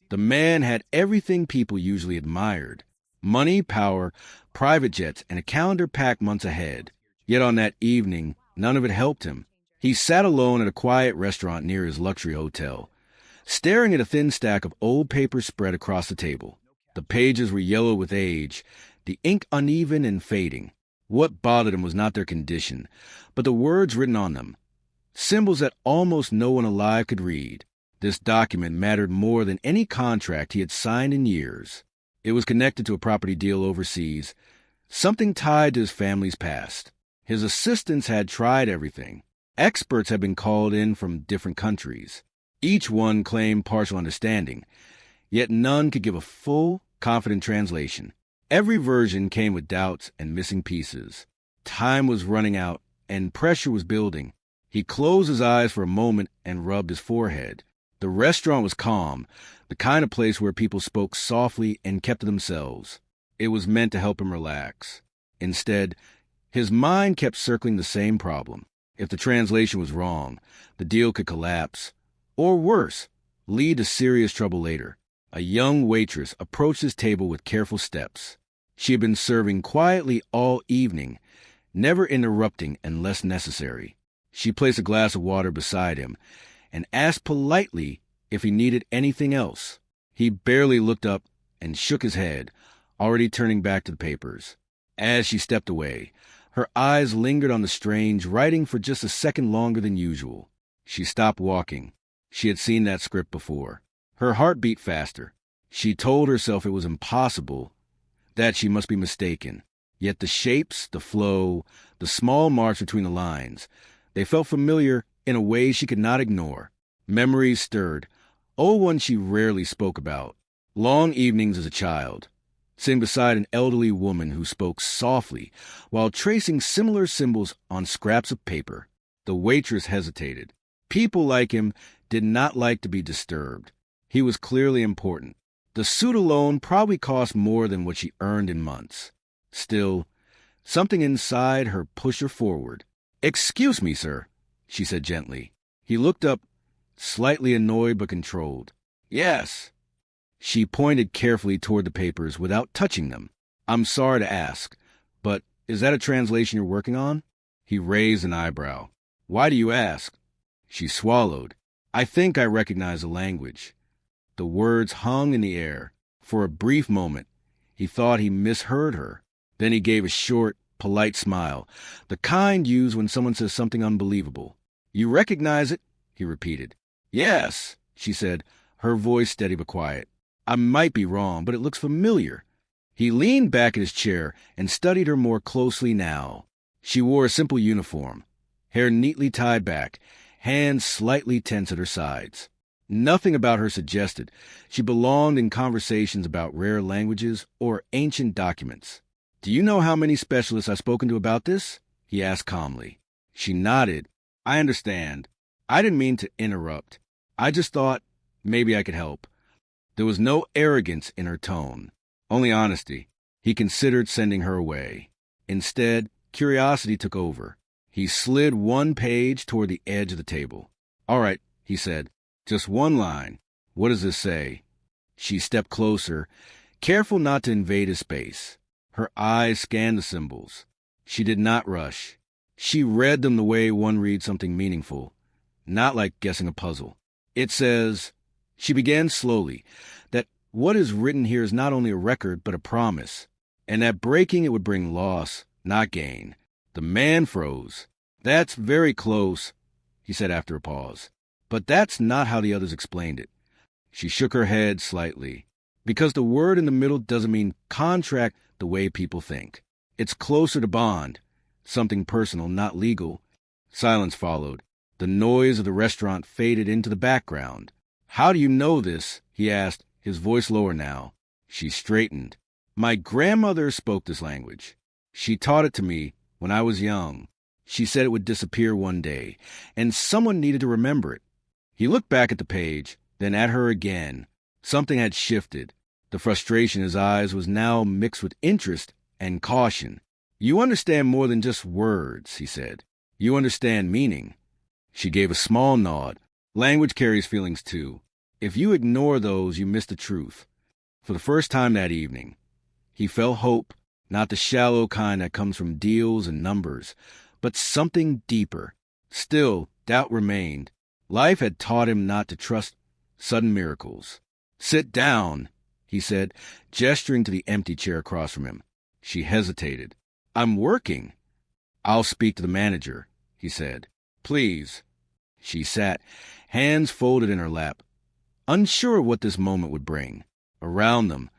The man had everything people usually admired: money, power, private jets, and a calendar packed months ahead. Yet on that evening, none of it helped him. He sat alone at a quiet restaurant near his luxury hotel, staring at a thin stack of old papers spread across the table. The pages were yellow with age, the ink uneven and fading. What bothered him was not their condition, but the words written on them, symbols that almost no one alive could read. This document mattered more than any contract he had signed in years. It was connected to a property deal overseas, something tied to his family's past. His assistants had tried everything. Experts had been called in from different countries. Each one claimed partial understanding, yet none could give a full, confident translation. Every version came with doubts and missing pieces. Time was running out, and pressure was building. He closed his eyes for a moment and rubbed his forehead. The restaurant was calm, the kind of place where people spoke softly and kept to themselves. It was meant to help him relax. Instead, his mind kept circling the same problem. If the translation was wrong, the deal could collapse, or worse, lead to serious trouble later. A young waitress approached his table with careful steps. She had been serving quietly all evening, never interrupting unless necessary. She placed a glass of water beside him and asked politely if he needed anything else. He barely looked up and shook his head, already turning back to the papers. As she stepped away, her eyes lingered on the strange writing for just a second longer than usual. She stopped walking. She had seen that script before. Her heart beat faster. She told herself it was impossible, that she must be mistaken. Yet the shapes, the flow, the small marks between the lines, they felt familiar in a way she could not ignore. Memories stirred, old ones she rarely spoke about. Long evenings as a child, sitting beside an elderly woman who spoke softly while tracing similar symbols on scraps of paper. The waitress hesitated. People like him did not like to be disturbed. He was clearly important. The suit alone probably cost more than what she earned in months. Still, something inside her pushed her forward. "Excuse me, sir," she said gently. He looked up, slightly annoyed but controlled. "Yes." She pointed carefully toward the papers without touching them. "I'm sorry to ask, but is that a translation you're working on?" He raised an eyebrow. "Why do you ask?" She swallowed. "I think I recognize the language." The words hung in the air. For a brief moment, he thought he misheard her. Then he gave a short, polite smile, the kind used when someone says something unbelievable. "You recognize it?" he repeated. "Yes," she said, her voice steady but quiet. "I might be wrong, but it looks familiar." He leaned back in his chair and studied her more closely now. She wore a simple uniform, hair neatly tied back, hands slightly tense at her sides. Nothing about her suggested she belonged in conversations about rare languages or ancient documents. "Do you know how many specialists I've spoken to about this?" he asked calmly. She nodded. "I understand. I didn't mean to interrupt. I just thought maybe I could help." There was no arrogance in her tone, only honesty. He considered sending her away. Instead, curiosity took over. He slid one page toward the edge of the table. "All right," he said. "Just one line. What does this say?" She stepped closer, careful not to invade his space. Her eyes scanned the symbols. She did not rush. She read them the way one reads something meaningful, not like guessing a puzzle. "It says," she began slowly, "that what is written here is not only a record, but a promise, and that breaking it would bring loss, not gain." The man froze. "That's very close," he said after a pause. "But that's not how the others explained it." She shook her head slightly. "Because the word in the middle doesn't mean contract the way people think. It's closer to bond, something personal, not legal." Silence followed. The noise of the restaurant faded into the background. "How do you know this?" he asked, his voice lower now. She straightened. "My grandmother spoke this language. She taught it to me when I was young. She said it would disappear one day, and someone needed to remember it." He looked back at the page, then at her again. Something had shifted. The frustration in his eyes was now mixed with interest and caution. "You understand more than just words," he said. "You understand meaning." She gave a small nod. "Language carries feelings too. If you ignore those, you miss the truth. For the first time that evening, he felt hope, not the shallow kind that comes from deals and numbers, but something deeper. Still, doubt remained. Life had taught him not to trust sudden miracles. "Sit down," he said, gesturing to the empty chair across from him. She hesitated. "I'm working." "I'll speak to the manager," he said. "Please." She sat, hands folded in her lap, unsure what this moment would bring. Around them,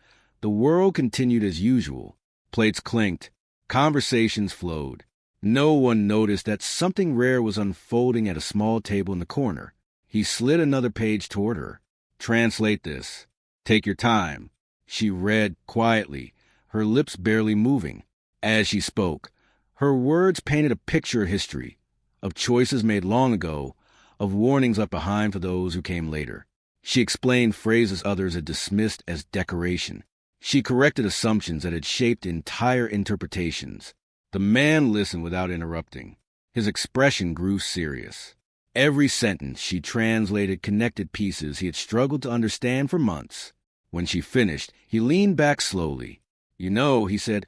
the world continued as usual. Plates clinked, conversations flowed. No one noticed that something rare was unfolding at a small table in the corner. He slid another page toward her. "Translate this. Take your time." She read quietly, her lips barely moving. As she spoke, her words painted a picture of history, of choices made long ago, of warnings left behind for those who came later. She explained phrases others had dismissed as decoration. She corrected assumptions that had shaped entire interpretations. The man listened without interrupting. His expression grew serious. Every sentence she translated connected pieces he had struggled to understand for months. When she finished, he leaned back slowly. "You know," he said,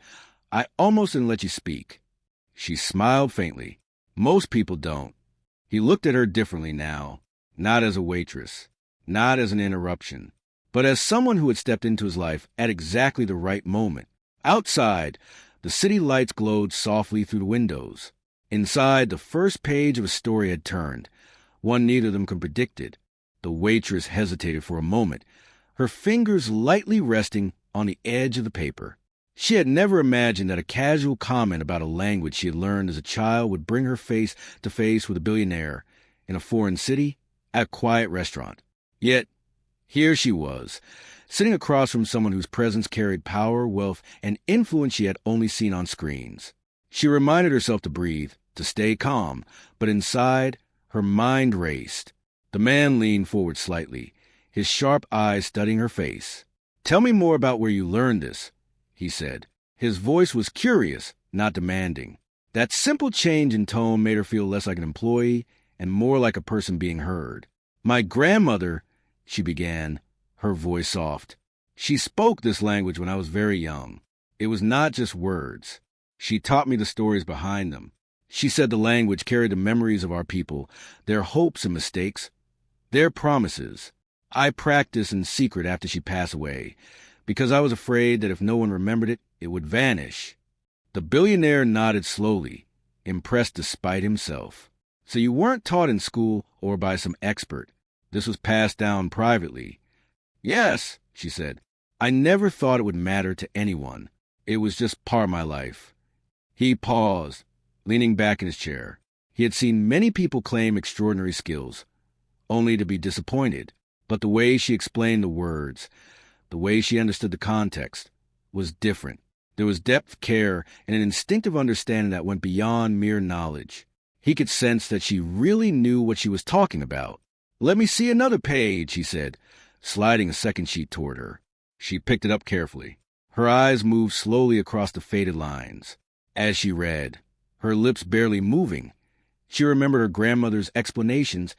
"I almost didn't let you speak." She smiled faintly. "Most people don't." He looked at her differently now, not as a waitress, not as an interruption, but as someone who had stepped into his life at exactly the right moment. Outside, the city lights glowed softly through the windows. Inside, the first page of a story had turned, one neither of them could predict it. The waitress hesitated for a moment, her fingers lightly resting on the edge of the paper. She had never imagined that a casual comment about a language she had learned as a child would bring her face to face with a billionaire in a foreign city at a quiet restaurant. Yet, here she was, sitting across from someone whose presence carried power, wealth, and influence she had only seen on screens. She reminded herself to breathe, to stay calm, but inside, her mind raced. The man leaned forward slightly, his sharp eyes studying her face. "Tell me more about where you learned this," he said. His voice was curious, not demanding. That simple change in tone made her feel less like an employee and more like a person being heard. "My grandmother," she began, her voice soft. "She spoke this language when I was very young. It was not just words. She taught me the stories behind them. She said the language carried the memories of our people, their hopes and mistakes, their promises. I practiced in secret after she passed away, because I was afraid that if no one remembered it, it would vanish." The billionaire nodded slowly, impressed despite himself. "So you weren't taught in school or by some expert. This was passed down privately." "Yes," she said. "I never thought it would matter to anyone. It was just part of my life." He paused, leaning back in his chair. He had seen many people claim extraordinary skills, only to be disappointed. But the way she explained the words, the way she understood the context, was different. There was depth, care, and an instinctive understanding that went beyond mere knowledge. He could sense that she really knew what she was talking about. "Let me see another page," he said, sliding a second sheet toward her. She picked it up carefully. Her eyes moved slowly across the faded lines. As she read, her lips barely moving, she remembered her grandmother's explanations,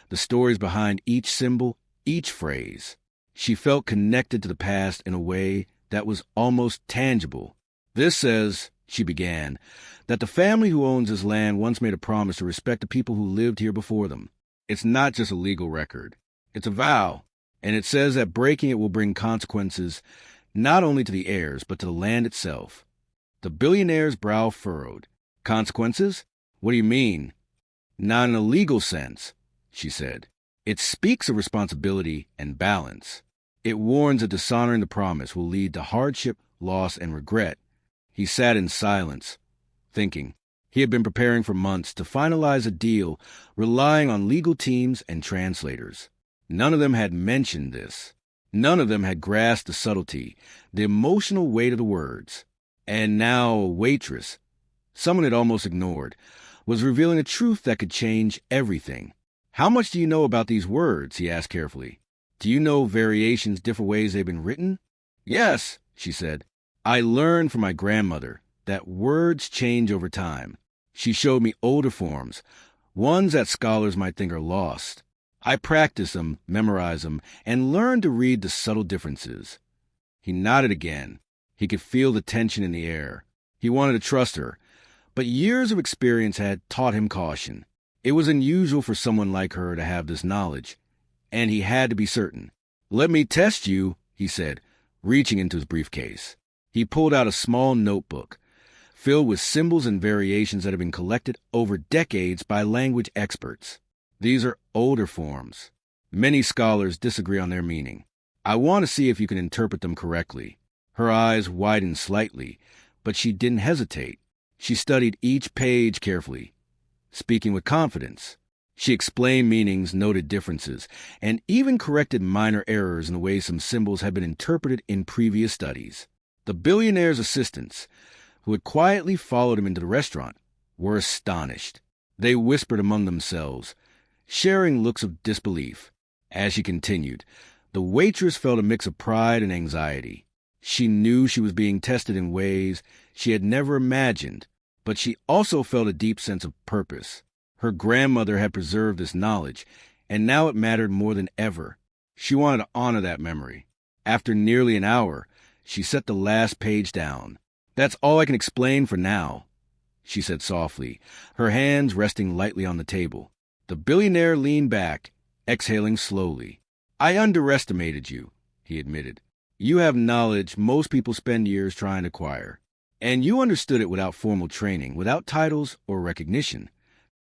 the stories behind each symbol, each phrase. She felt connected to the past in a way that was almost tangible. "This says," she began, "that the family who owns this land once made a promise to respect the people who lived here before them. It's not just a legal record. It's a vow. And it says that breaking it will bring consequences not only to the heirs, but to the land itself." The billionaire's brow furrowed. "Consequences? What do you mean?" "Not in a legal sense," she said. "It speaks of responsibility and balance. It warns that dishonoring the promise will lead to hardship, loss, and regret." He sat in silence, thinking. He had been preparing for months to finalize a deal, relying on legal teams and translators. None of them had mentioned this. None of them had grasped the subtlety, the emotional weight of the words. And now a waitress, someone had almost ignored, was revealing a truth that could change everything. "How much do you know about these words?" he asked carefully. "Do you know variations, different ways they've been written?" "Yes," she said. "I learned from my grandmother that words change over time. She showed me older forms, ones that scholars might think are lost. I practice them, memorize them, and learn to read the subtle differences. He nodded again. He could feel the tension in the air. He wanted to trust her, but years of experience had taught him caution. It was unusual for someone like her to have this knowledge, and he had to be certain. "Let me test you," he said, reaching into his briefcase. He pulled out a small notebook, filled with symbols and variations that had been collected over decades by language experts. These are older forms. Many scholars disagree on their meaning. I want to see if you can interpret them correctly. Her eyes widened slightly, but she didn't hesitate. She studied each page carefully, speaking with confidence. She explained meanings, noted differences, and even corrected minor errors in the way some symbols had been interpreted in previous studies. The billionaire's assistants, who had quietly followed him into the restaurant, were astonished. They whispered among themselves, sharing looks of disbelief. As she continued, the waitress felt a mix of pride and anxiety. She knew she was being tested in ways she had never imagined, but she also felt a deep sense of purpose. Her grandmother had preserved this knowledge, and now it mattered more than ever. She wanted to honor that memory. After nearly an hour, she set the last page down. "That's all I can explain for now," she said softly, her hands resting lightly on the table. The billionaire leaned back, exhaling slowly. "I underestimated you," he admitted. "You have knowledge most people spend years trying to acquire. And you understood it without formal training, without titles or recognition."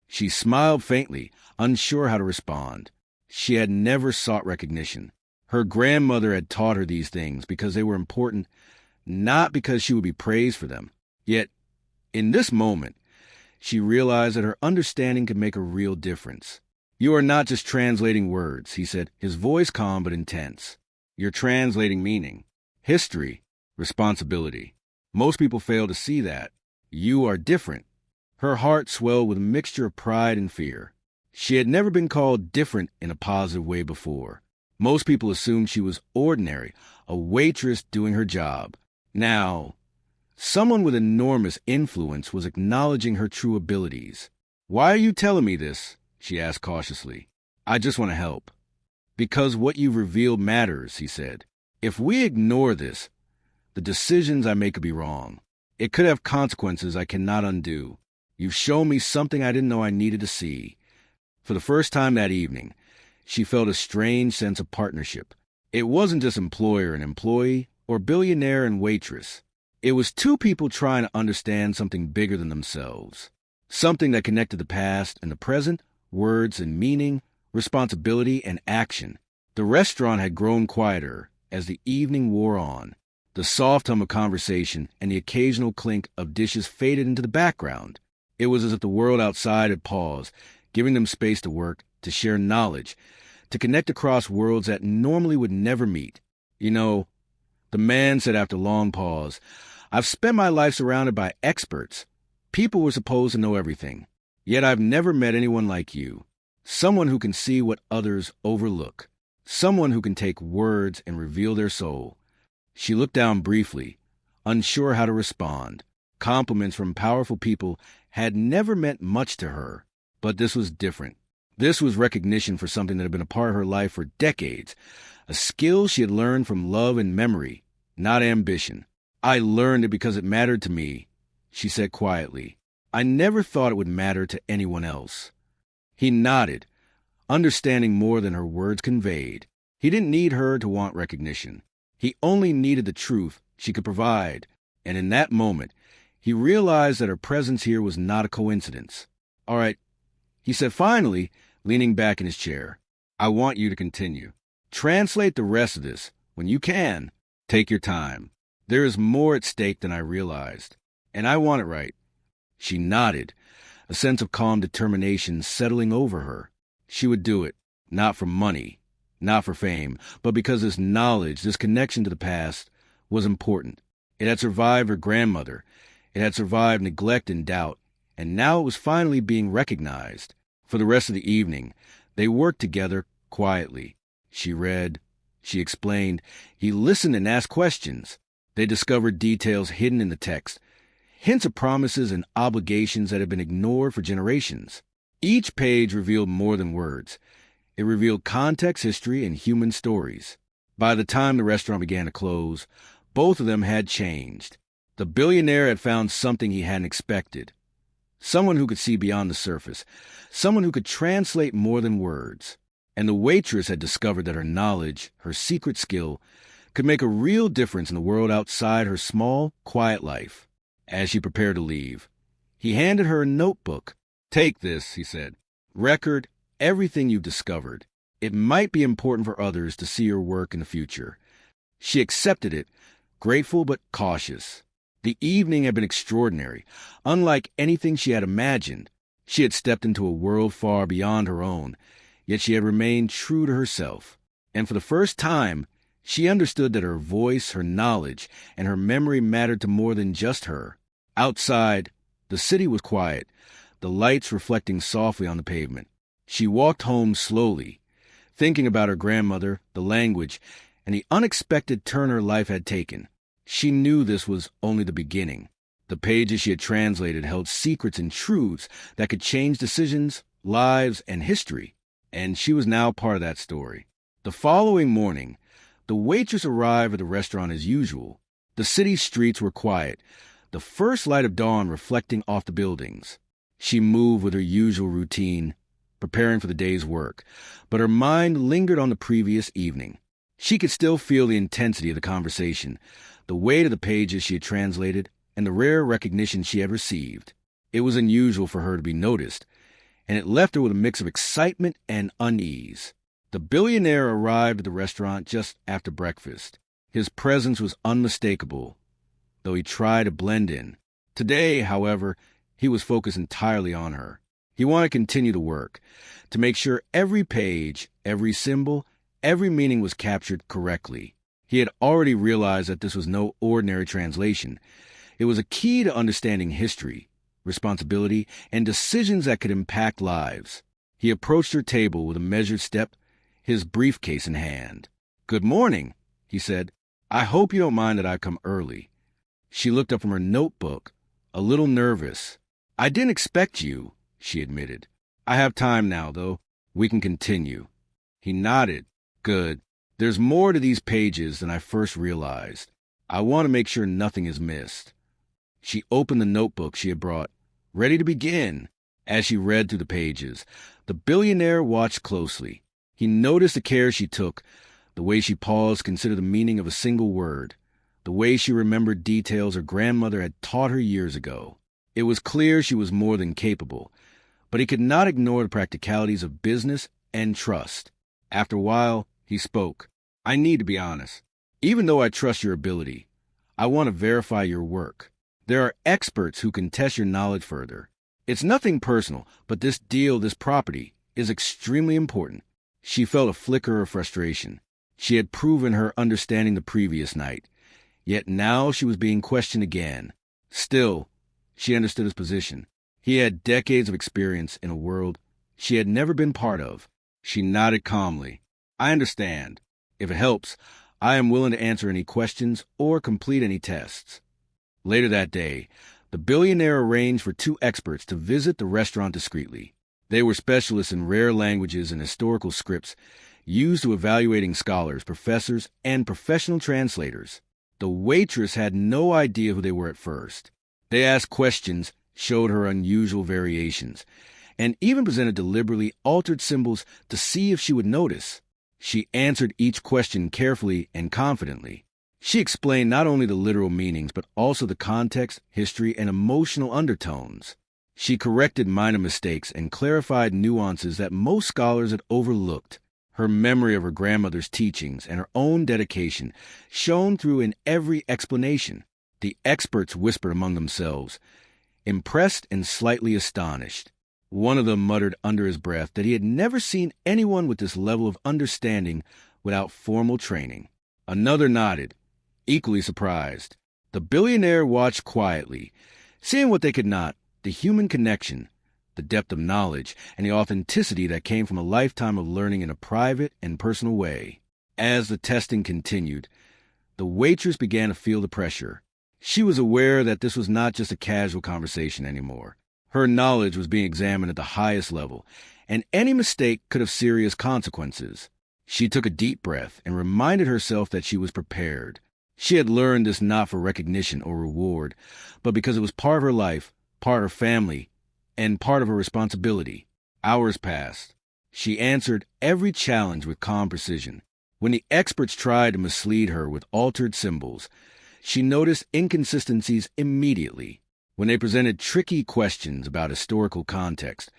She smiled faintly, unsure how to respond. She had never sought recognition. Her grandmother had taught her these things because they were important, not because she would be praised for them. Yet, in this moment, she realized that her understanding could make a real difference. "You are not just translating words," he said, his voice calm but intense. "You're translating meaning, history, responsibility. Most people fail to see that. You are different." Her heart swelled with a mixture of pride and fear. She had never been called different in a positive way before. Most people assumed she was ordinary, a waitress doing her job. Now, someone with enormous influence was acknowledging her true abilities. "Why are you telling me this?" she asked cautiously. "I just want to help." "Because what you've revealed matters," he said. "If we ignore this, the decisions I make could be wrong. It could have consequences I cannot undo. You've shown me something I didn't know I needed to see." For the first time that evening, she felt a strange sense of partnership. It wasn't just employer and employee, or billionaire and waitress. It was two people trying to understand something bigger than themselves. Something that connected the past and the present, words and meaning, responsibility and action. The restaurant had grown quieter as the evening wore on. The soft hum of conversation and the occasional clink of dishes faded into the background. It was as if the world outside had paused, giving them space to work, to share knowledge, to connect across worlds that normally would never meet. "You know," the man said after a long pause, "I've spent my life surrounded by experts. People were supposed to know everything. Yet I've never met anyone like you. Someone who can see what others overlook. Someone who can take words and reveal their soul." She looked down briefly, unsure how to respond. Compliments from powerful people had never meant much to her, but this was different. This was recognition for something that had been a part of her life for decades, a skill she had learned from love and memory, not ambition. "I learned it because it mattered to me," she said quietly. "I never thought it would matter to anyone else." He nodded, understanding more than her words conveyed. He didn't need her to want recognition. He only needed the truth she could provide, and in that moment, he realized that her presence here was not a coincidence. "All right," he said finally, leaning back in his chair. "I want you to continue. Translate the rest of this. When you can, take your time. There is more at stake than I realized, and I want it right." She nodded, a sense of calm determination settling over her. She would do it, not for money, not for fame, but because this knowledge, this connection to the past, was important. It had survived her grandmother. It had survived neglect and doubt, and now it was finally being recognized. For the rest of the evening, they worked together quietly. She read, she explained, he listened and asked questions. They discovered details hidden in the text, hints of promises and obligations that had been ignored for generations. Each page revealed more than words. It revealed context, history, and human stories. By the time the restaurant began to close, both of them had changed. The billionaire had found something he hadn't expected. Someone who could see beyond the surface. Someone who could translate more than words. And the waitress had discovered that her knowledge, her secret skill, could make a real difference in the world outside her small, quiet life. As she prepared to leave, he handed her a notebook. "Take this," he said. "Record everything you've discovered. It might be important for others to see your work in the future." She accepted it, grateful but cautious. The evening had been extraordinary, unlike anything she had imagined. She had stepped into a world far beyond her own, yet she had remained true to herself. And for the first time, she understood that her voice, her knowledge, and her memory mattered to more than just her. Outside, the city was quiet, the lights reflecting softly on the pavement. She walked home slowly, thinking about her grandmother, the language, and the unexpected turn her life had taken. She knew this was only the beginning. The pages she had translated held secrets and truths that could change decisions, lives, and history, and she was now part of that story. The following morning, the waitress arrived at the restaurant as usual. The city streets were quiet, the first light of dawn reflecting off the buildings. She moved with her usual routine, preparing for the day's work, but her mind lingered on the previous evening. She could still feel the intensity of the conversation, the weight of the pages she had translated, and the rare recognition she had received. It was unusual for her to be noticed, and it left her with a mix of excitement and unease. The billionaire arrived at the restaurant just after breakfast. His presence was unmistakable, though he tried to blend in. Today, however, he was focused entirely on her. He wanted to continue the work, to make sure every page, every symbol, every meaning was captured correctly. He had already realized that this was no ordinary translation. It was a key to understanding history, responsibility, and decisions that could impact lives. He approached her table with a measured step, his briefcase in hand. "Good morning," he said. "I hope you don't mind that I've come early." She looked up from her notebook, a little nervous. "I didn't expect you," she admitted. "I have time now, though. We can continue." He nodded. "Good. There's more to these pages than I first realized. I want to make sure nothing is missed." She opened the notebook she had brought, ready to begin. As she read through the pages, the billionaire watched closely. He noticed the care she took, the way she paused to consider the meaning of a single word, the way she remembered details her grandmother had taught her years ago. It was clear she was more than capable, but he could not ignore the practicalities of business and trust. After a while, he spoke. "I need to be honest. Even though I trust your ability, I want to verify your work. There are experts who can test your knowledge further. It's nothing personal, but this deal, this property, is extremely important." She felt a flicker of frustration. She had proven her understanding the previous night, yet now she was being questioned again. Still, she understood his position. He had decades of experience in a world she had never been part of. She nodded calmly. "I understand. If it helps, I am willing to answer any questions or complete any tests." Later that day, the billionaire arranged for two experts to visit the restaurant discreetly. They were specialists in rare languages and historical scripts, used to evaluating scholars, professors, and professional translators. The waitress had no idea who they were at first. They asked questions, showed her unusual variations, and even presented deliberately altered symbols to see if she would notice. She answered each question carefully and confidently. She explained not only the literal meanings, but also the context, history, and emotional undertones. She corrected minor mistakes and clarified nuances that most scholars had overlooked. Her memory of her grandmother's teachings and her own dedication shone through in every explanation. The experts whispered among themselves, impressed and slightly astonished. One of them muttered under his breath that he had never seen anyone with this level of understanding without formal training. Another nodded, equally surprised. The billionaire watched quietly, seeing what they could not, the human connection, the depth of knowledge, and the authenticity that came from a lifetime of learning in a private and personal way. As the testing continued, the waitress began to feel the pressure. She was aware that this was not just a casual conversation anymore. Her knowledge was being examined at the highest level, and any mistake could have serious consequences. She took a deep breath and reminded herself that she was prepared. She had learned this not for recognition or reward, but because it was part of her life, part of her family, and part of her responsibility. Hours passed. She answered every challenge with calm precision. When the experts tried to mislead her with altered symbols, she noticed inconsistencies immediately. When they presented tricky questions about historical context,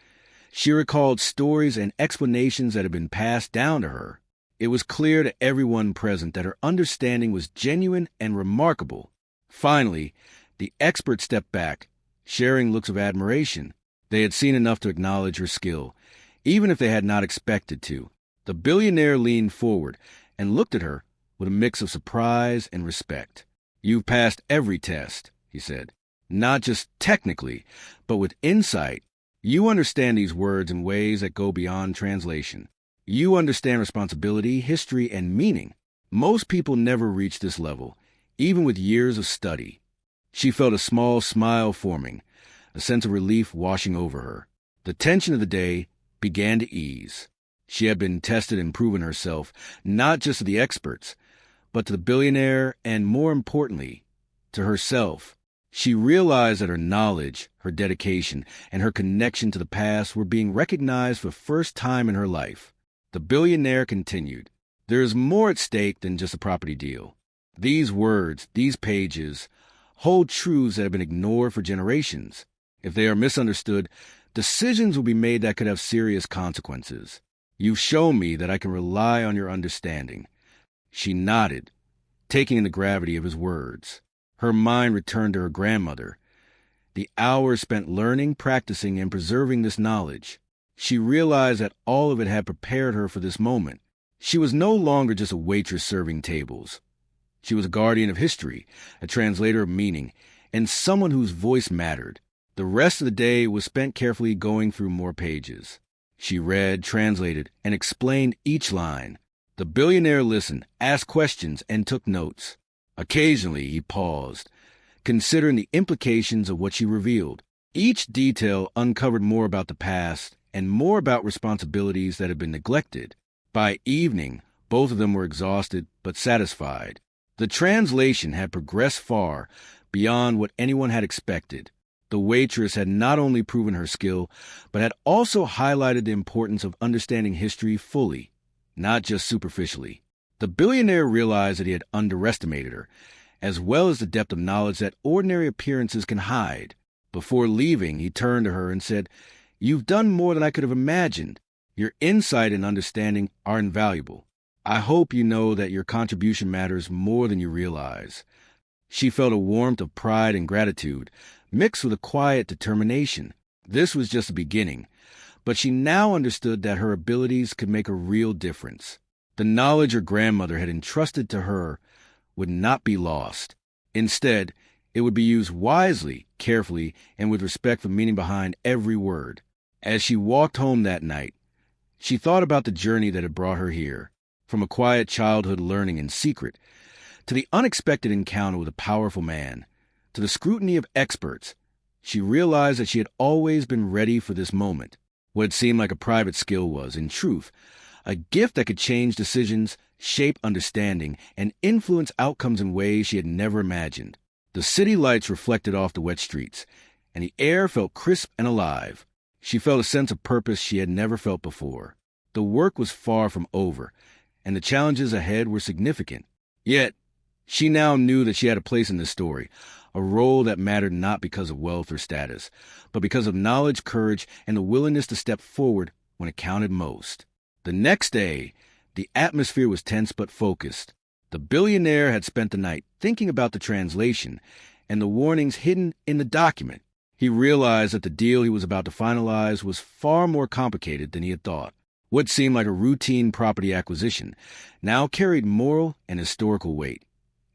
she recalled stories and explanations that had been passed down to her. It was clear to everyone present that her understanding was genuine and remarkable. Finally, the experts stepped back, sharing looks of admiration. They had seen enough to acknowledge her skill, even if they had not expected to. The billionaire leaned forward and looked at her with a mix of surprise and respect. "You've passed every test," he said. "Not just technically, but with insight. You understand these words in ways that go beyond translation. You understand responsibility, history, and meaning. Most people never reach this level, even with years of study." She felt a small smile forming, a sense of relief washing over her. The tension of the day began to ease. She had been tested and proven herself, not just to the experts, but to the billionaire and, more importantly, to herself. She realized that her knowledge, her dedication, and her connection to the past were being recognized for the first time in her life. The billionaire continued, "There is more at stake than just a property deal. These words, these pages, hold truths that have been ignored for generations. If they are misunderstood, decisions will be made that could have serious consequences. You've shown me that I can rely on your understanding." She nodded, taking in the gravity of his words. Her mind returned to her grandmother, the hours spent learning, practicing, and preserving this knowledge. She realized that all of it had prepared her for this moment. She was no longer just a waitress serving tables. She was a guardian of history, a translator of meaning, and someone whose voice mattered. The rest of the day was spent carefully going through more pages. She read, translated, and explained each line. The billionaire listened, asked questions, and took notes. Occasionally, he paused, considering the implications of what she revealed. Each detail uncovered more about the past and more about responsibilities that had been neglected. By evening, both of them were exhausted but satisfied. The translation had progressed far beyond what anyone had expected. The waitress had not only proven her skill, but had also highlighted the importance of understanding history fully, not just superficially. The billionaire realized that he had underestimated her, as well as the depth of knowledge that ordinary appearances can hide. Before leaving, he turned to her and said, "You've done more than I could have imagined. Your insight and understanding are invaluable. I hope you know that your contribution matters more than you realize." She felt a warmth of pride and gratitude, mixed with a quiet determination. This was just the beginning, but she now understood that her abilities could make a real difference. The knowledge her grandmother had entrusted to her would not be lost. Instead, it would be used wisely, carefully, and with respect for the meaning behind every word. As she walked home that night, she thought about the journey that had brought her here, from a quiet childhood learning in secret, to the unexpected encounter with a powerful man, to the scrutiny of experts. She realized that she had always been ready for this moment. What had seemed like a private skill was, in truth, a gift that could change decisions, shape understanding, and influence outcomes in ways she had never imagined. The city lights reflected off the wet streets, and the air felt crisp and alive. She felt a sense of purpose she had never felt before. The work was far from over, and the challenges ahead were significant. Yet, she now knew that she had a place in this story, a role that mattered not because of wealth or status, but because of knowledge, courage, and the willingness to step forward when it counted most. The next day, the atmosphere was tense but focused. The billionaire had spent the night thinking about the translation and the warnings hidden in the document. He realized that the deal he was about to finalize was far more complicated than he had thought. What seemed like a routine property acquisition now carried moral and historical weight,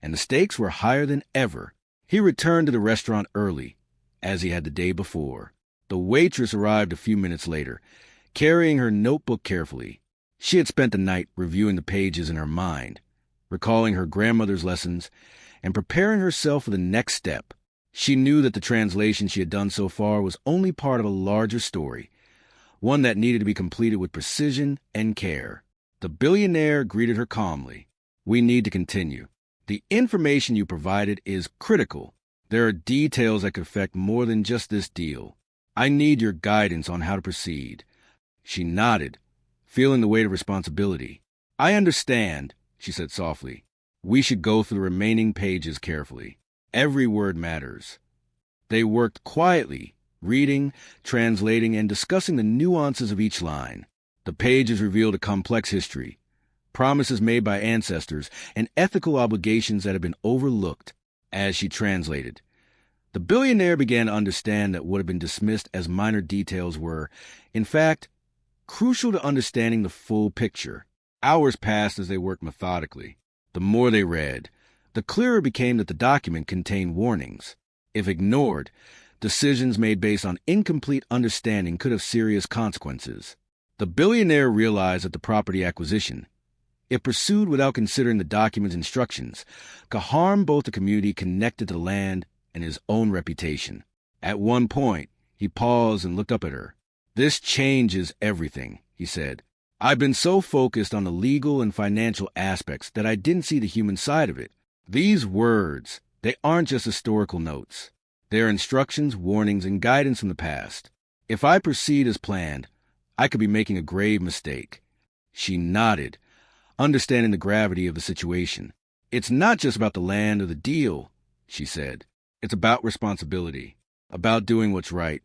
and the stakes were higher than ever. He returned to the restaurant early, as he had the day before. The waitress arrived a few minutes later, carrying her notebook carefully. She had spent the night reviewing the pages in her mind, recalling her grandmother's lessons, and preparing herself for the next step. She knew that the translation she had done so far was only part of a larger story, one that needed to be completed with precision and care. The billionaire greeted her calmly. "We need to continue. The information you provided is critical. There are details that could affect more than just this deal. I need your guidance on how to proceed." She nodded, feeling the weight of responsibility. "I understand," she said softly. "We should go through the remaining pages carefully. Every word matters." They worked quietly, reading, translating, and discussing the nuances of each line. The pages revealed a complex history, promises made by ancestors, and ethical obligations that had been overlooked. As she translated, the billionaire began to understand that what had been dismissed as minor details were, in fact, crucial to understanding the full picture. Hours passed as they worked methodically. The more they read, the clearer it became that the document contained warnings. If ignored, decisions made based on incomplete understanding could have serious consequences. The billionaire realized that the property acquisition, if pursued without considering the document's instructions, could harm both the community connected to the land and his own reputation. At one point, he paused and looked up at her. "This changes everything," he said. "I've been so focused on the legal and financial aspects that I didn't see the human side of it. These words, they aren't just historical notes. They're instructions, warnings, and guidance from the past. If I proceed as planned, I could be making a grave mistake." She nodded, understanding the gravity of the situation. "It's not just about the land or the deal," she said. "It's about responsibility, about doing what's right,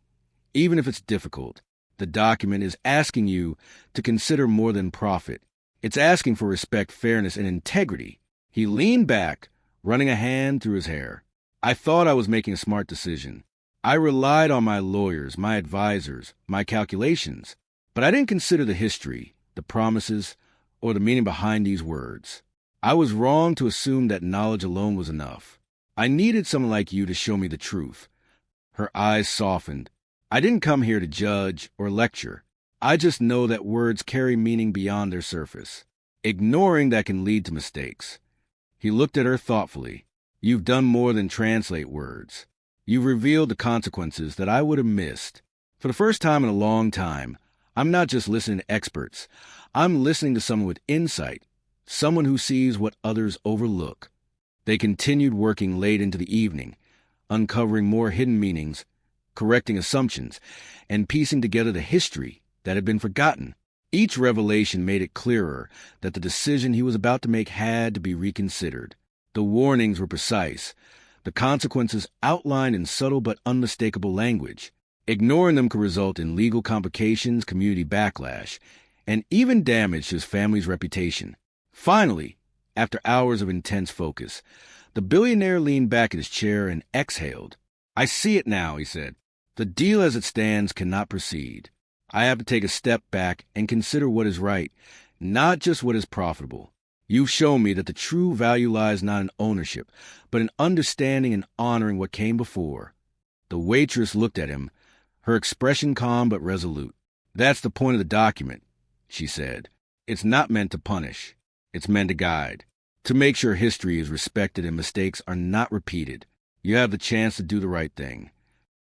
even if it's difficult. The document is asking you to consider more than profit. It's asking for respect, fairness, and integrity." He leaned back, running a hand through his hair. "I thought I was making a smart decision. I relied on my lawyers, my advisors, my calculations, but I didn't consider the history, the promises, or the meaning behind these words. I was wrong to assume that knowledge alone was enough. I needed someone like you to show me the truth." Her eyes softened. "I didn't come here to judge or lecture. I just know that words carry meaning beyond their surface. Ignoring that can lead to mistakes." He looked at her thoughtfully. "You've done more than translate words. You've revealed the consequences that I would have missed. For the first time in a long time, I'm not just listening to experts. I'm listening to someone with insight, someone who sees what others overlook." They continued working late into the evening, uncovering more hidden meanings, correcting assumptions, and piecing together the history that had been forgotten. Each revelation made it clearer that the decision he was about to make had to be reconsidered. The warnings were precise, the consequences outlined in subtle but unmistakable language. Ignoring them could result in legal complications, community backlash, and even damage to his family's reputation. Finally, after hours of intense focus, the billionaire leaned back in his chair and exhaled. "I see it now," he said. "The deal as it stands cannot proceed. I have to take a step back and consider what is right, not just what is profitable. You've shown me that the true value lies not in ownership, but in understanding and honoring what came before." The waitress looked at him, her expression calm but resolute. "That's the point of the document," she said. "It's not meant to punish. It's meant to guide, to make sure history is respected and mistakes are not repeated. You have the chance to do the right thing."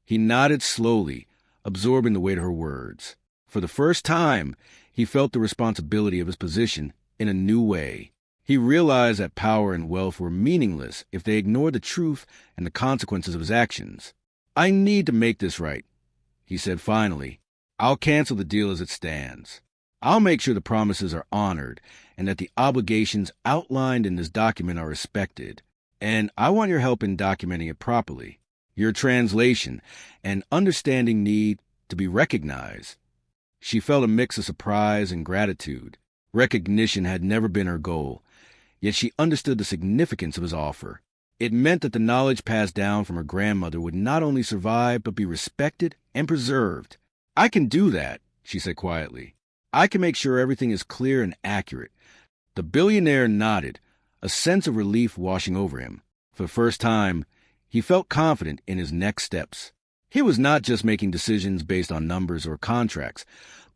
He nodded slowly, absorbing the weight of her words. For the first time, he felt the responsibility of his position in a new way. He realized that power and wealth were meaningless if they ignored the truth and the consequences of his actions. "I need to make this right," he said finally. "I'll cancel the deal as it stands. I'll make sure the promises are honored and that the obligations outlined in this document are respected. And I want your help in documenting it properly. Your translation and understanding need to be recognized." She felt a mix of surprise and gratitude. Recognition had never been her goal, yet she understood the significance of his offer. It meant that the knowledge passed down from her grandmother would not only survive but be respected and preserved. "I can do that," she said quietly. "I can make sure everything is clear and accurate." The billionaire nodded, a sense of relief washing over him. For the first time, he felt confident in his next steps. He was not just making decisions based on numbers or contracts,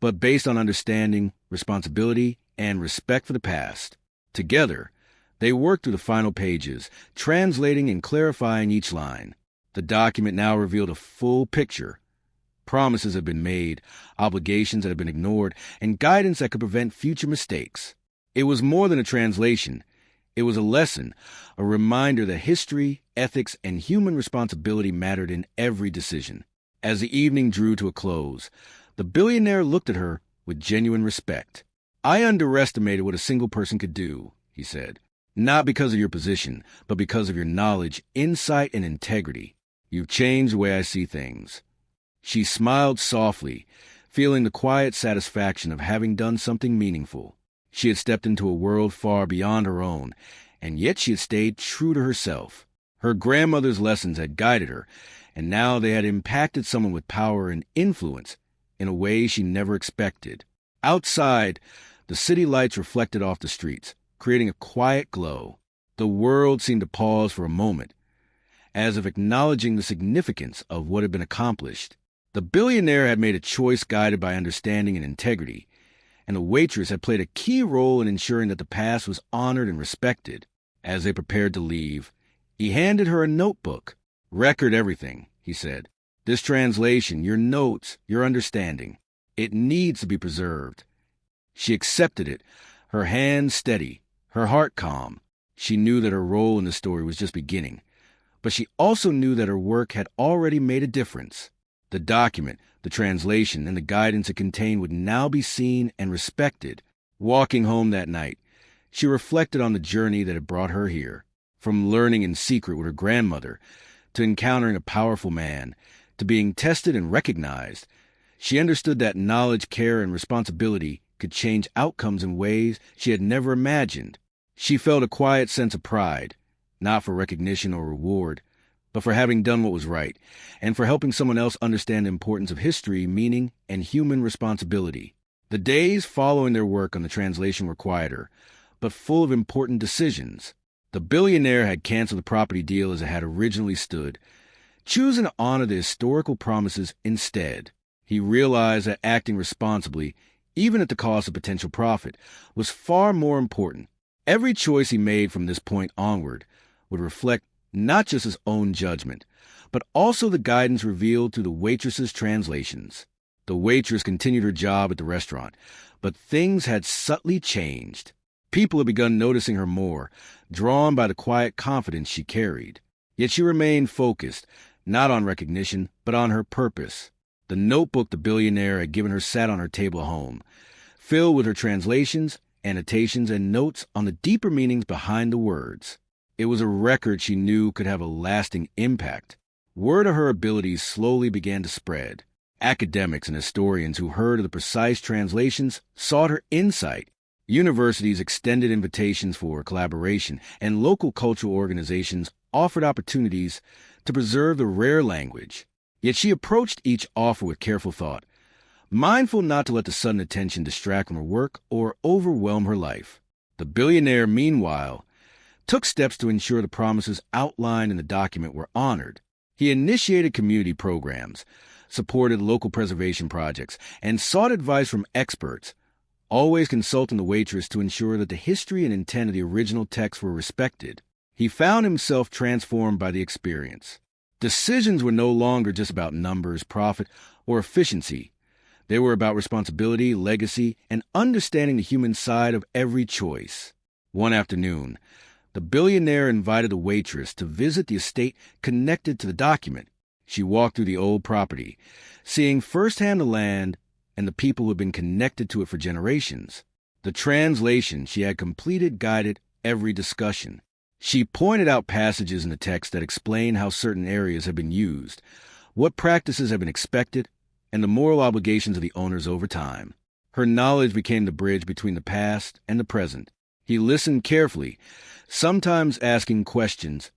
but based on understanding, responsibility, and respect for the past. Together, they worked through the final pages, translating and clarifying each line. The document now revealed a full picture. Promises had been made, obligations that had been ignored, and guidance that could prevent future mistakes. It was more than a translation. It was a lesson, a reminder that history, ethics, and human responsibility mattered in every decision. As the evening drew to a close, the billionaire looked at her with genuine respect. "I underestimated what a single person could do," he said. "Not because of your position, but because of your knowledge, insight, and integrity. You've changed the way I see things." She smiled softly, feeling the quiet satisfaction of having done something meaningful. She had stepped into a world far beyond her own, and yet she had stayed true to herself. Her grandmother's lessons had guided her, and now they had impacted someone with power and influence in a way she never expected. Outside, the city lights reflected off the streets, creating a quiet glow. The world seemed to pause for a moment, as if acknowledging the significance of what had been accomplished. The billionaire had made a choice guided by understanding and integrity, and the waitress had played a key role in ensuring that the past was honored and respected. As they prepared to leave, he handed her a notebook. "Record everything," he said. "This translation, your notes, your understanding. It needs to be preserved." She accepted it, her hands steady, her heart calm. She knew that her role in the story was just beginning, but she also knew that her work had already made a difference. The document, the translation, and the guidance it contained would now be seen and respected. Walking home that night, she reflected on the journey that had brought her here. From learning in secret with her grandmother, to encountering a powerful man, to being tested and recognized, she understood that knowledge, care, and responsibility could change outcomes in ways she had never imagined. She felt a quiet sense of pride, not for recognition or reward, but for having done what was right, and for helping someone else understand the importance of history, meaning, and human responsibility. The days following their work on the translation were quieter, but full of important decisions. The billionaire had canceled the property deal as it had originally stood, choosing to honor the historical promises instead. He realized that acting responsibly, even at the cost of potential profit, was far more important. Every choice he made from this point onward would reflect not just his own judgment, but also the guidance revealed through the waitress's translations. The waitress continued her job at the restaurant, but things had subtly changed. People had begun noticing her more, drawn by the quiet confidence she carried. Yet she remained focused, not on recognition, but on her purpose. The notebook the billionaire had given her sat on her table at home, filled with her translations, annotations, and notes on the deeper meanings behind the words. It was a record she knew could have a lasting impact. Word of her abilities slowly began to spread. Academics and historians who heard of the precise translations sought her insight. Universities extended invitations for collaboration, and local cultural organizations offered opportunities to preserve the rare language. Yet she approached each offer with careful thought, mindful not to let the sudden attention distract from her work or overwhelm her life. The billionaire, meanwhile, took steps to ensure the promises outlined in the document were honored. He initiated community programs, supported local preservation projects, and sought advice from experts, always consulting the waitress to ensure that the history and intent of the original text were respected. He found himself transformed by the experience. Decisions were no longer just about numbers, profit, or efficiency. They were about responsibility, legacy, and understanding the human side of every choice. One afternoon, the billionaire invited the waitress to visit the estate connected to the document. She walked through the old property, seeing firsthand the land and the people who had been connected to it for generations. The translation she had completed guided every discussion. She pointed out passages in the text that explained how certain areas had been used, what practices had been expected, and the moral obligations of the owners over time. Her knowledge became the bridge between the past and the present. He listened carefully, sometimes asking questions,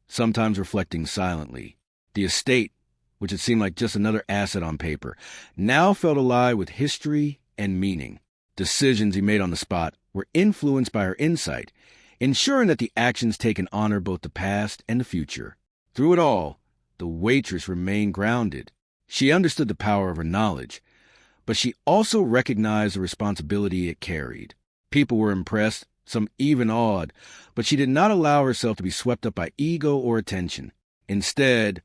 sometimes reflecting silently. The estate, which had seemed like just another asset on paper, now felt alive with history and meaning. Decisions he made on the spot were influenced by her insight, ensuring that the actions taken honor both the past and the future. Through it all, the waitress remained grounded. She understood the power of her knowledge, but she also recognized the responsibility it carried. People were impressed, some even awed, but she did not allow herself to be swept up by ego or attention. Instead,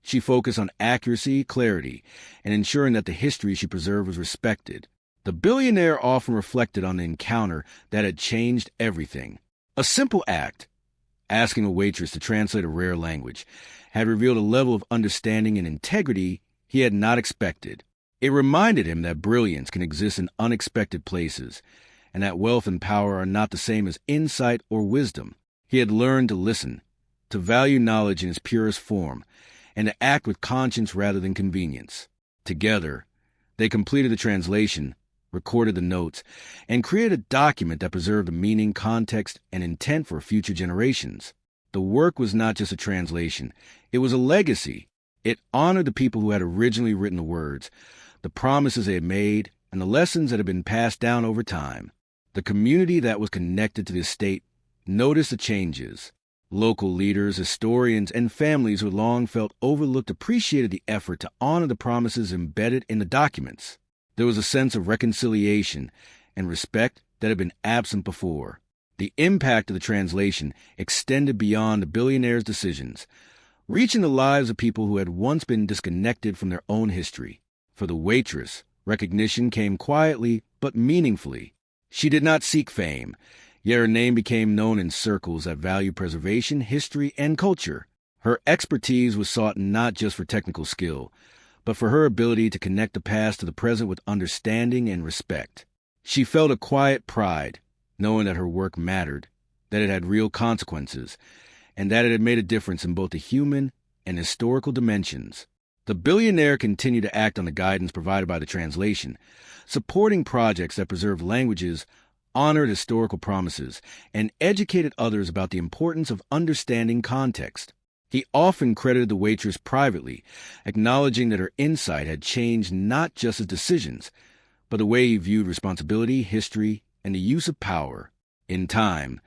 She focused on accuracy, clarity, and ensuring that the history she preserved was respected. The billionaire often reflected on the encounter that had changed everything. A simple act, asking a waitress to translate a rare language, had revealed a level of understanding and integrity he had not expected. It reminded him that brilliance can exist in unexpected places, and that wealth and power are not the same as insight or wisdom. He had learned to listen, to value knowledge in its purest form, and to act with conscience rather than convenience. Together, they completed the translation, recorded the notes, and created a document that preserved the meaning, context, and intent for future generations. The work was not just a translation, it was a legacy. It honored the people who had originally written the words, the promises they had made, and the lessons that had been passed down over time. The community that was connected to the estate noticed the changes. Local leaders, historians, and families who long felt overlooked appreciated the effort to honor the promises embedded in the documents. There was a sense of reconciliation and respect that had been absent before. The impact of the translation extended beyond the billionaire's decisions, reaching the lives of people who had once been disconnected from their own history. For the waitress, recognition came quietly but meaningfully. She did not seek fame, yet her name became known in circles that value preservation, history, and culture. Her expertise was sought not just for technical skill, but for her ability to connect the past to the present with understanding and respect. She felt a quiet pride, knowing that her work mattered, that it had real consequences, and that it had made a difference in both the human and historical dimensions. The billionaire continued to act on the guidance provided by the translation, supporting projects that preserved languages, honored historical promises, and educated others about the importance of understanding context. He often credited the waitress privately, acknowledging that her insight had changed not just his decisions, but the way he viewed responsibility, history, and the use of power. In time,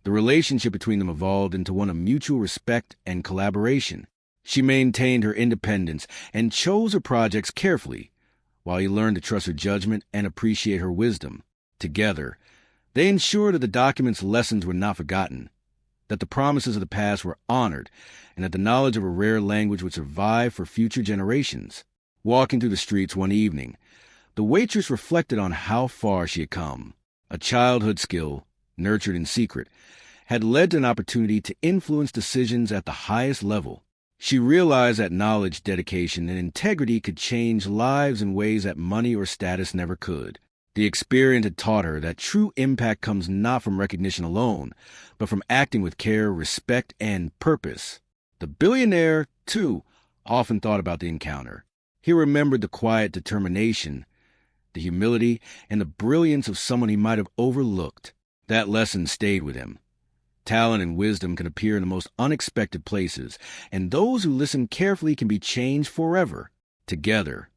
the relationship between them evolved into one of mutual respect and collaboration. She maintained her independence and chose her projects carefully, while he learned to trust her judgment and appreciate her wisdom. Together, they ensured that the document's lessons were not forgotten, that the promises of the past were honored, and that the knowledge of a rare language would survive for future generations. Walking through the streets one evening, the waitress reflected on how far she had come. A childhood skill, nurtured in secret, had led to an opportunity to influence decisions at the highest level. She realized that knowledge, dedication, and integrity could change lives in ways that money or status never could. The experience had taught her that true impact comes not from recognition alone, but from acting with care, respect, and purpose. The billionaire, too, often thought about the encounter. He remembered the quiet determination, the humility, and the brilliance of someone he might have overlooked. That lesson stayed with him. Talent and wisdom can appear in the most unexpected places, and those who listen carefully can be changed forever. Together,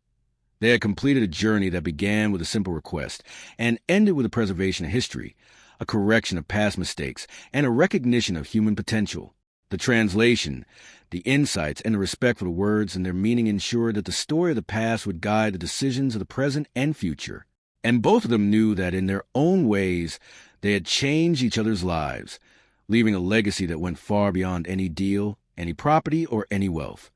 they had completed a journey that began with a simple request and ended with the preservation of history, a correction of past mistakes, and a recognition of human potential. The translation, the insights, and the respect for the words and their meaning ensured that the story of the past would guide the decisions of the present and future. And both of them knew that in their own ways, they had changed each other's lives, leaving a legacy that went far beyond any deal, any property, or any wealth.